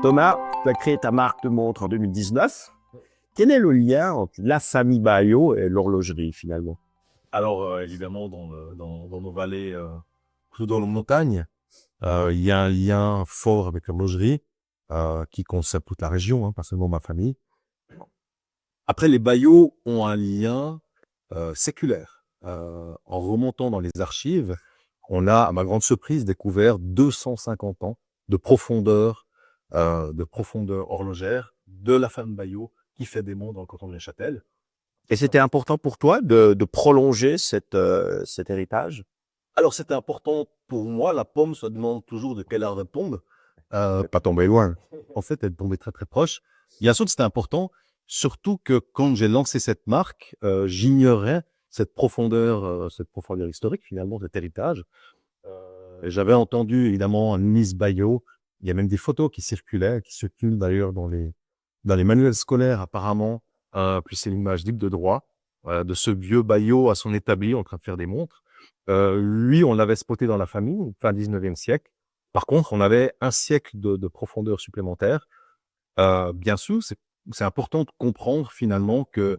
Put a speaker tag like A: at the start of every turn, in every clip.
A: Thomas, tu as créé ta marque de montre en 2019. Quel est le lien entre la famille Bayo et l'horlogerie finalement?
B: Alors, évidemment, dans nos vallées, plutôt dans nos montagnes, il y a un lien fort avec l'horlogerie qui concerne toute la région, hein, pas seulement ma famille. Après, les Bayaux ont un lien séculaire. En remontant dans les archives, on a, à ma grande surprise, découvert 250 ans de profondeur horlogère de la famille Bayaux qui fait des montres dans le canton de Neuchâtel.
A: Et c'était important pour toi de prolonger cet héritage?
B: Alors, c'était important pour moi. La pomme se demande toujours de quel arbre elle tombe. Pas tomber loin. En fait, elle tombait très, très proche. Bien sûr que c'était important, surtout que quand j'ai lancé cette marque, j'ignorais cette profondeur historique, finalement, cet héritage. Et j'avais entendu, évidemment, Nice Bayo. Il y a même des photos qui circulent d'ailleurs dans les manuels scolaires, apparemment. Puis c'est l'image libre de droit, de ce vieux Bayo à son établi en train de faire des montres. Lui, on l'avait spoté dans la famille, fin 19e siècle. Par contre, on avait un siècle de profondeur supplémentaire. Bien sûr, c'est important de comprendre finalement que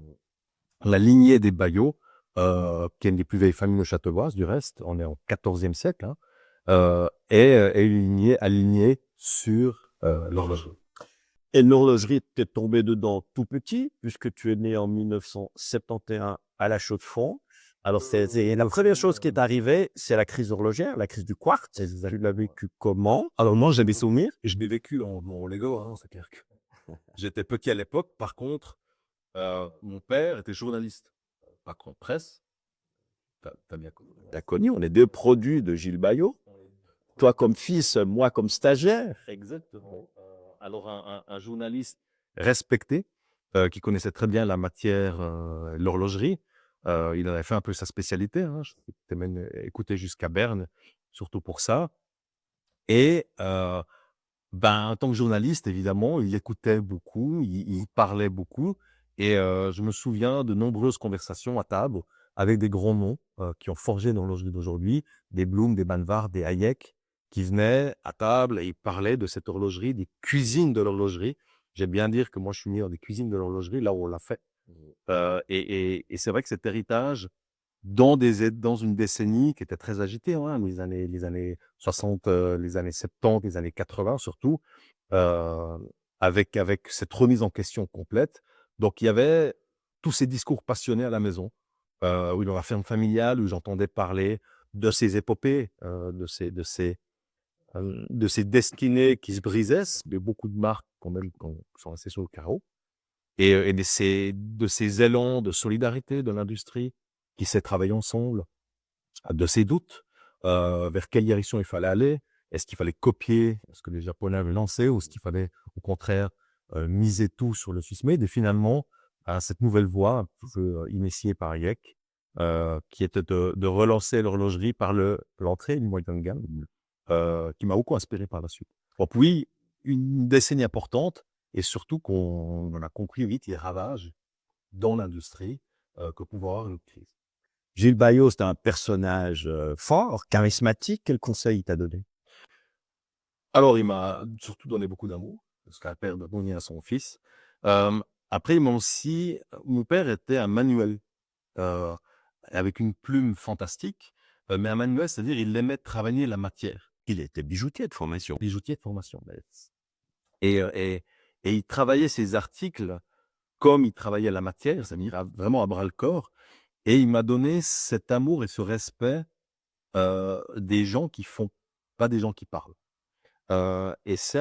B: la lignée des Bayo, qui est une des plus vieilles familles châteauvoises, du reste, on est en 14e siècle, hein, est une lignée alignée sur l'horlogerie.
A: Et l'horlogerie, t'es tombé dedans tout petit, puisque tu es né en 1971 à La Chaux-de-Fonds. Alors, c'est la première chose qui est arrivée, c'est la crise horlogère, la crise du quartz. Tu l'as vécu comment?
B: Alors moi, j'ai des souvenirs, et je l'ai vécu en Lego, hein, c'est clair que j'étais petit à l'époque. Par contre, mon père était journaliste, patron de presse. T'as bien connu.
A: T'as connu, on est deux produits de Gilles Bayo. Toi comme fils, moi comme stagiaire.
B: Exactement. Alors, un journaliste respecté, qui connaissait très bien la matière, l'horlogerie. Il en avait fait un peu sa spécialité, hein. Je t'ai même écouté jusqu'à Berne, surtout pour ça. Et en tant que journaliste, évidemment, il écoutait beaucoup, il parlait beaucoup. Et je me souviens de nombreuses conversations à table avec des grands noms qui ont forgé l'horlogerie d'aujourd'hui, des Blum, des Banvard, des Hayek, qui venaient à table et ils parlaient de cette horlogerie, des cuisines de l'horlogerie. J'aime bien dire que moi, je suis né dans des cuisines de l'horlogerie, là où on l'a fait. Et c'est vrai que cet héritage, dans une décennie qui était très agitée, hein, les années 60, les années 70, les années 80 surtout, euh, avec cette remise en question complète. Donc, il y avait tous ces discours passionnés à la maison, oui, dans la ferme familiale, où j'entendais parler de ces épopées, de ces destinées qui se brisaient, mais beaucoup de marques quand même qui sont assez sur le carreau, et de ces élans de solidarité de l'industrie qui s'est travaillé ensemble, de ces doutes, vers quelle direction il fallait aller. Est-ce qu'il fallait copier ce que les Japonais avaient lancé, ou est-ce qu'il fallait au contraire miser tout sur le Swiss-made? Et finalement, cette nouvelle voie, un peu initiée par Hayek, qui était de relancer l'horlogerie par l'entrée du moyen de gamme, qui m'a beaucoup inspiré par la suite. Donc oui, une décennie importante, et surtout qu'on en a compris vite les ravages dans l'industrie que pouvait avoir une crise.
A: Gilles Bayo, c'est un personnage fort, charismatique. Quel conseil il t'a donné?
B: Alors, il m'a surtout donné beaucoup d'amour, parce qu'un père doit donner à son fils. Après, mon père était un manuel, euh, avec une plume fantastique, mais un manuel, c'est-à-dire il aimait travailler la matière.
A: Il était bijoutier de formation.
B: Bijoutier de formation. Et il travaillait ses articles comme il travaillait la matière, c'est-à-dire vraiment à bras-le-corps. Et il m'a donné cet amour et ce respect des gens qui font, pas des gens qui parlent. Et c'est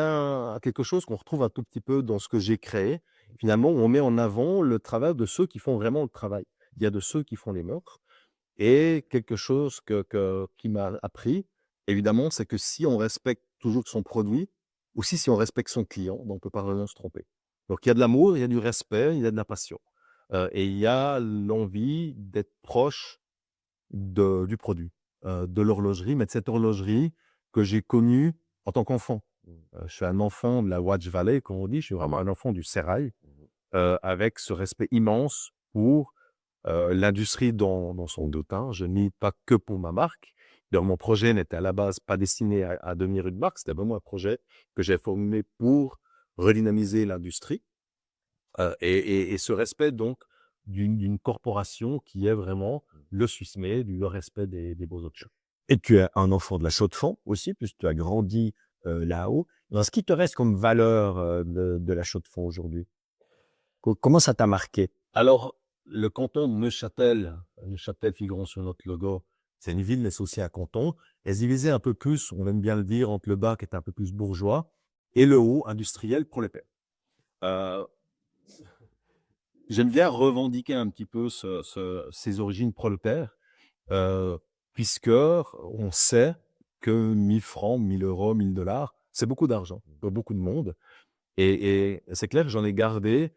B: quelque chose qu'on retrouve un tout petit peu dans ce que j'ai créé. Finalement, on met en avant le travail de ceux qui font vraiment le travail. Il y a de ceux qui font les meurtres. Et quelque chose qui m'a appris, évidemment, c'est que si on respecte toujours son produit, aussi si on respecte son client, ben, on ne peut pas vraiment se tromper. Donc il y a de l'amour, il y a du respect, il y a de la passion. Et il y a l'envie d'être proche du produit, de l'horlogerie, mais de cette horlogerie que j'ai connue en tant qu'enfant. Je suis un enfant de la Watch Valley, comme on dit, je suis vraiment un enfant du sérail, avec ce respect immense pour l'industrie dans son dotin. Je n'y pas que pour ma marque. D'ailleurs, mon projet n'était à la base pas destiné à devenir une marque, c'était vraiment un projet que j'ai formulé pour redynamiser l'industrie et ce respect donc d'une corporation qui est vraiment le Suisse Made, le respect des beaux autres choses.
A: Et tu es un enfant de la Chaux-de-Fonds aussi, puisque tu as grandi là-haut. Ce qui te reste comme valeur de la Chaux-de-Fonds aujourd'hui? Comment ça t'a marqué?
B: Alors, le canton de Neuchâtel, Neuchâtel figurant sur notre logo, c'est une ville, mais c'est aussi un canton. Elle se divisait un peu plus, on aime bien le dire, entre le bas qui est un peu plus bourgeois et le haut, industriel, prolétaire. Euh, J'aime bien revendiquer un petit peu ces origines prolétaires, euh, puisque on sait que 1000 francs, 1000 euros, 1000 dollars, c'est beaucoup d'argent pour beaucoup de monde. Et c'est clair que j'en ai gardé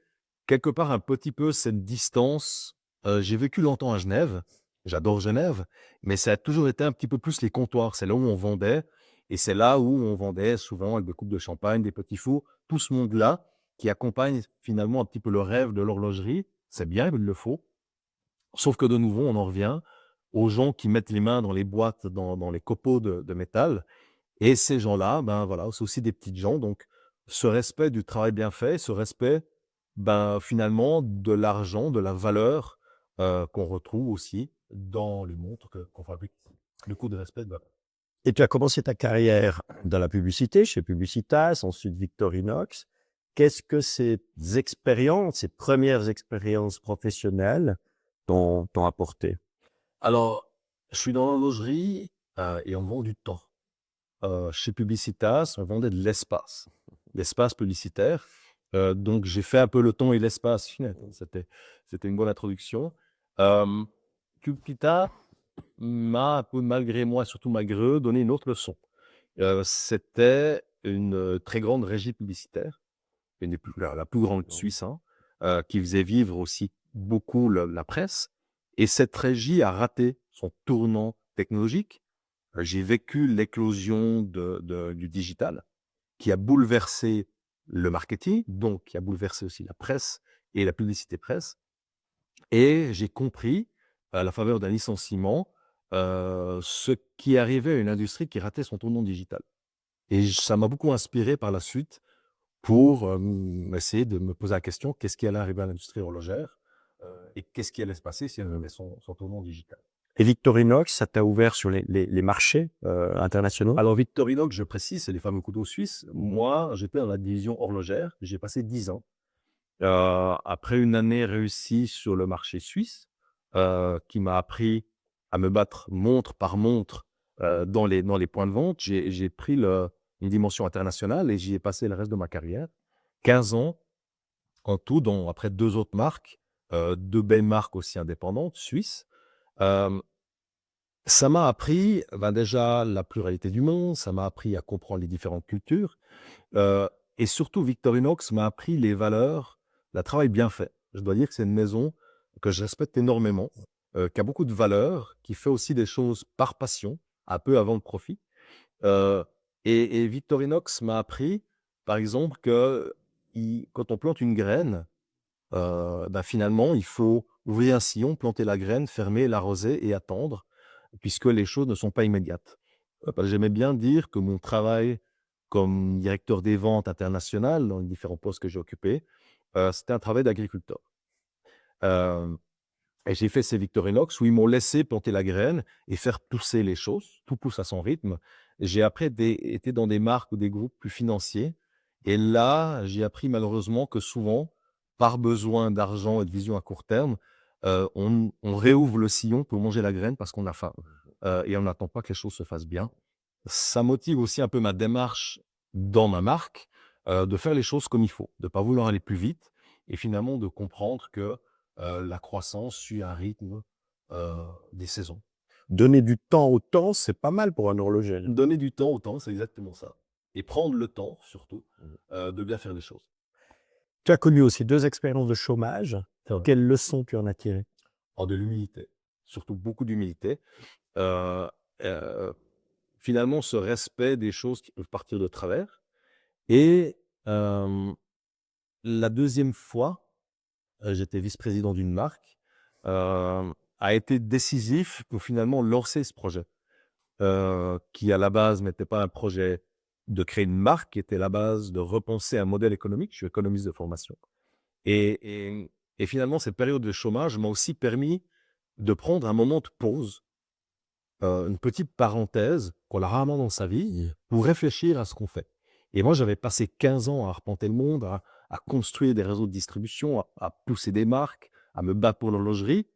B: quelque part un petit peu cette distance. J'ai vécu longtemps à Genève, j'adore Genève, mais ça a toujours été un petit peu plus les comptoirs. C'est là où on vendait, et c'est là où on vendait souvent avec des coupes de champagne, des petits fours, tout ce monde-là qui accompagne finalement un petit peu le rêve de l'horlogerie. C'est bien, il le faut. Sauf que de nouveau, on en revient aux gens qui mettent les mains dans les boîtes, dans les copeaux de métal. Et ces gens-là, ben voilà, c'est aussi des petites gens. Donc, ce respect du travail bien fait, ce respect, ben finalement, de l'argent, de la valeur qu'on retrouve aussi dans les montres qu'on fabrique. Le coup de respect, ben,
A: Et tu as commencé ta carrière dans la publicité, chez Publicitas, ensuite Victorinox. Qu'est-ce que ces expériences, ces premières expériences professionnelles t'ont apporté?
B: alors, je suis dans l'horlogerie et on vend du temps. Chez Publicitas, on vendait de l'espace publicitaire. Donc, j'ai fait un peu le temps et l'espace finalement. C'était une bonne introduction. Euh, Publicitas m'a un peu, malgré moi, surtout malgré eux, donné une autre leçon. C'était une très grande régie publicitaire, la plus grande de Suisse, hein, qui faisait vivre aussi beaucoup la presse. Et cette régie a raté son tournant technologique. J'ai vécu l'éclosion du digital qui a bouleversé le marketing, donc qui a bouleversé aussi la presse et la publicité presse. Et j'ai compris, à la faveur d'un licenciement, ce qui arrivait à une industrie qui ratait son tournant digital. Et ça m'a beaucoup inspiré par la suite pour essayer de me poser la question, qu'est-ce qui allait arriver à l'industrie horlogère et qu'est-ce qui allait se passer si elle avait son tournant digital.
A: Et Victorinox, ça t'a ouvert sur les marchés internationaux?
B: Alors Victorinox, je précise, c'est les fameux couteaux suisses. Moi, j'étais dans la division horlogère, j'ai passé 10 ans. Après une année réussie sur le marché suisse, qui m'a appris à me battre montre par montre dans les points de vente, j'ai pris une dimension internationale et j'y ai passé le reste de ma carrière. 15 ans en tout, dont après 2 autres marques, 2 belles marques aussi indépendantes, suisses. Euh, Ça m'a appris déjà la pluralité du monde, ça m'a appris à comprendre les différentes cultures. Et surtout, Victorinox m'a appris les valeurs, le travail bien fait. Je dois dire que c'est une maison que je respecte énormément, qui a beaucoup de valeurs, qui fait aussi des choses par passion, un peu avant le profit. Euh, et Victorinox m'a appris, par exemple, que quand on plante une graine, finalement, il faut ouvrir un sillon, planter la graine, fermer, l'arroser et attendre, puisque les choses ne sont pas immédiates. J'aimais bien dire que mon travail comme directeur des ventes internationales dans les différents postes que j'ai occupés, c'était un travail d'agriculteur. Euh, et j'ai fait ces Victorinox où ils m'ont laissé planter la graine et faire pousser les choses. Tout pousse à son rythme. J'ai après été dans des marques ou des groupes plus financiers. Et là, j'ai appris malheureusement que souvent, par besoin d'argent et de vision à court terme, on réouvre le sillon pour manger la graine parce qu'on a faim. Et on n'attend pas que les choses se fassent bien. Ça motive aussi un peu ma démarche dans ma marque, de faire les choses comme il faut, de ne pas vouloir aller plus vite et finalement de comprendre que la croissance suit un rythme des saisons.
A: Donner du temps au temps, c'est pas mal pour un horloger.
B: Donner du temps au temps, c'est exactement ça. Et prendre le temps, surtout, de bien faire les choses.
A: Tu as connu aussi 2 expériences de chômage.
B: C'est vrai.
A: Quelles leçons tu en as tirées?
B: De l'humilité, surtout beaucoup d'humilité. Euh, euh, Finalement, ce respect des choses qui peuvent partir de travers. Et la deuxième fois, j'étais vice-président d'une marque, a été décisif pour finalement lancer ce projet, qui à la base n'était pas un projet de créer une marque qui était la base de repenser un modèle économique. Je suis économiste de formation. Et finalement, cette période de chômage m'a aussi permis de prendre un moment de pause, une petite parenthèse qu'on a rarement dans sa vie, pour réfléchir à ce qu'on fait. Et moi, j'avais passé 15 ans à arpenter le monde, à construire des réseaux de distribution, à pousser des marques, à me battre pour l'horlogerie.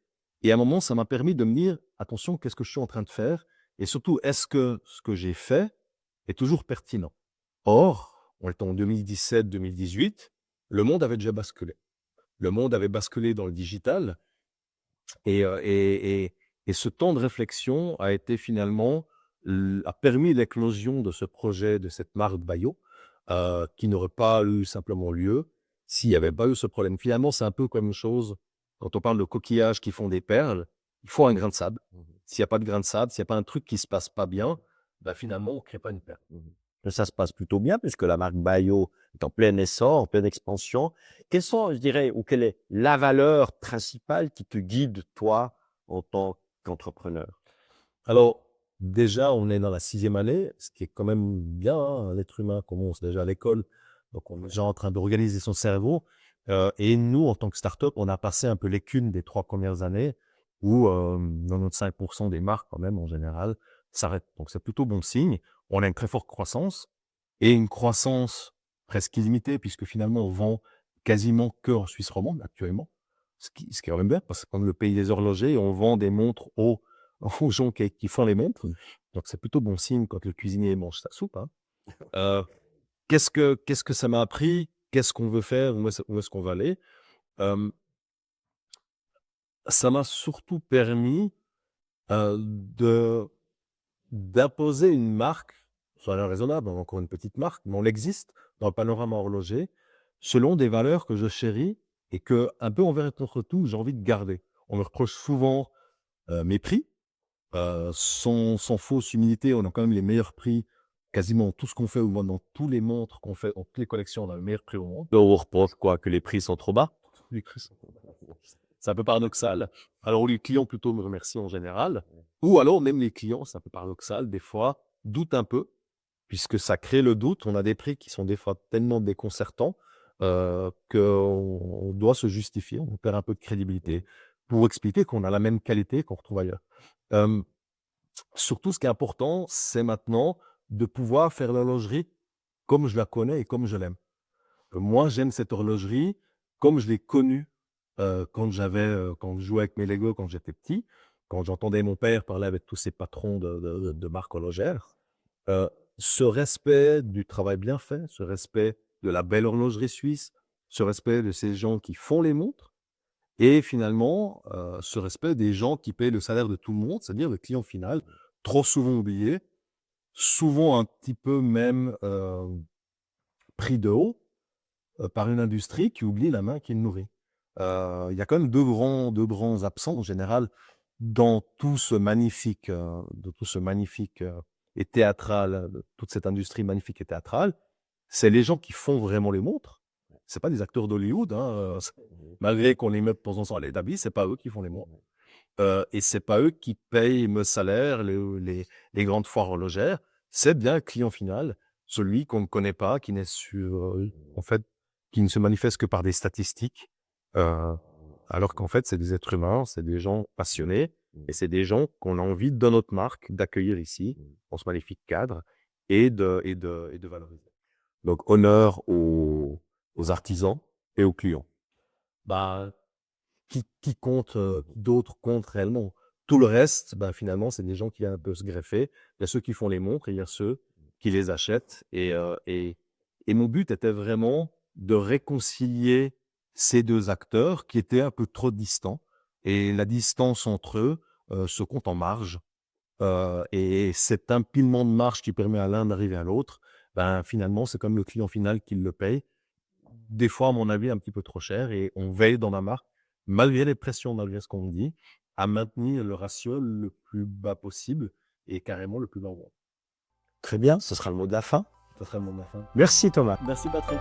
B: Et à un moment, ça m'a permis de me dire, attention, qu'est-ce que je suis en train de faire? Et surtout, est-ce que ce que j'ai fait est toujours pertinent? Or, on était en 2017-2018, le monde avait déjà basculé. Le monde avait basculé dans le digital et ce temps de réflexion a été finalement, a permis l'éclosion de ce projet, de cette marque Bayo, qui n'aurait pas eu simplement lieu s'il n'y avait pas eu ce problème. Finalement, c'est un peu comme une chose, quand on parle de coquillages qui font des perles, il faut un grain de sable. S'il n'y a pas de grain de sable, s'il n'y a pas un truc qui se passe pas bien, ben finalement, on ne crée pas une perle.
A: Ça se passe plutôt bien puisque la marque Bayo est en plein essor, en pleine expansion. Quelles sont, je dirais, ou quelle est la valeur principale qui te guide, toi, en tant qu'entrepreneur?
B: Alors, déjà, on est dans la 6e année, ce qui est quand même bien, hein. Un être humain commence déjà à l'école, donc on est déjà en train d'organiser son cerveau. Et nous, en tant que start-up, on a passé un peu l'écume des 3 premières années où 95% des marques, quand même, en général, s'arrêtent. Donc, c'est plutôt bon signe. On a une très forte croissance et une croissance presque illimitée puisque finalement, on vend quasiment que en Suisse romande actuellement, ce qui est quand même bien parce que comme le pays des horlogers, on vend des montres aux gens qui font les montres. Donc, c'est plutôt bon signe quand le cuisinier mange sa soupe, hein. Euh, qu'est-ce que ça m'a appris? Qu'est-ce qu'on veut faire? Où est-ce qu'on va aller? Euh, Ça m'a surtout permis de d'imposer une marque, ça a l'air raisonnable, hein, encore une petite marque, mais on existe dans le panorama horloger, selon des valeurs que je chéris et que, un peu envers et contre tout, j'ai envie de garder. On me reproche souvent mes prix. Sans fausse humilité, on a quand même les meilleurs prix quasiment dans tout ce qu'on fait, ou moins dans tous les montres qu'on fait, dans toutes les collections, on a le meilleur prix au monde.
A: On vous reproche quoi? Que les prix sont trop bas?
B: Les prix sont- C'est un peu paradoxal. Alors, les clients plutôt me remercient en général, ou alors même les clients, c'est un peu paradoxal, des fois, doutent un peu, puisque ça crée le doute. On a des prix qui sont des fois tellement déconcertants qu'on doit se justifier, on perd un peu de crédibilité pour expliquer qu'on a la même qualité qu'on retrouve ailleurs. Euh, Surtout, ce qui est important, c'est maintenant de pouvoir faire l'horlogerie comme je la connais et comme je l'aime. Moi, j'aime cette horlogerie comme je l'ai connue quand je jouais avec mes Lego quand j'étais petit, quand j'entendais mon père parler avec tous ces patrons de marques horlogères. Euh, Ce respect du travail bien fait, ce respect de la belle horlogerie suisse, ce respect de ces gens qui font les montres, et finalement, ce respect des gens qui payent le salaire de tout le monde, c'est-à-dire le client final, trop souvent oublié, souvent un petit peu même pris de haut par une industrie qui oublie la main qui le nourrit. Il y a quand même deux grands absents en général dans tout ce magnifique, et théâtral, de toute cette industrie magnifique et théâtrale. C'est les gens qui font vraiment les montres. C'est pas des acteurs d'Hollywood, hein, malgré qu'on les mette de temps en temps à l'établi, c'est pas eux qui font les montres. Et c'est pas eux qui payent me salaire, les grandes foires horlogères. C'est bien le client final, celui qu'on ne connaît pas, qui n'est en fait, qui ne se manifeste que par des statistiques, alors qu'en fait, c'est des êtres humains, c'est des gens passionnés, et c'est des gens qu'on a envie, dans notre marque, d'accueillir ici, dans ce magnifique cadre, et de valoriser.
A: Donc, honneur aux artisans et aux clients.
B: Bah, qui compte, d'autres comptent réellement. Tout le reste, bah, finalement, c'est des gens qui viennent un peu se greffer. Il y a ceux qui font les montres et il y a ceux qui les achètent. Et mon but était vraiment de réconcilier ces 2 acteurs qui étaient un peu trop distants. Et la distance entre eux se compte en marge. Et cet empilement de marge qui permet à l'un d'arriver à l'autre, ben, finalement, c'est comme le client final qui le paye. Des fois, à mon avis, un petit peu trop cher, et on veille dans la marque, malgré les pressions, malgré ce qu'on dit, à maintenir le ratio le plus bas possible et carrément le plus bas au monde.
A: Très bien, ce sera le mot de la fin.
B: Ça serait mon fin.
A: Merci Thomas.
B: Merci Patrick.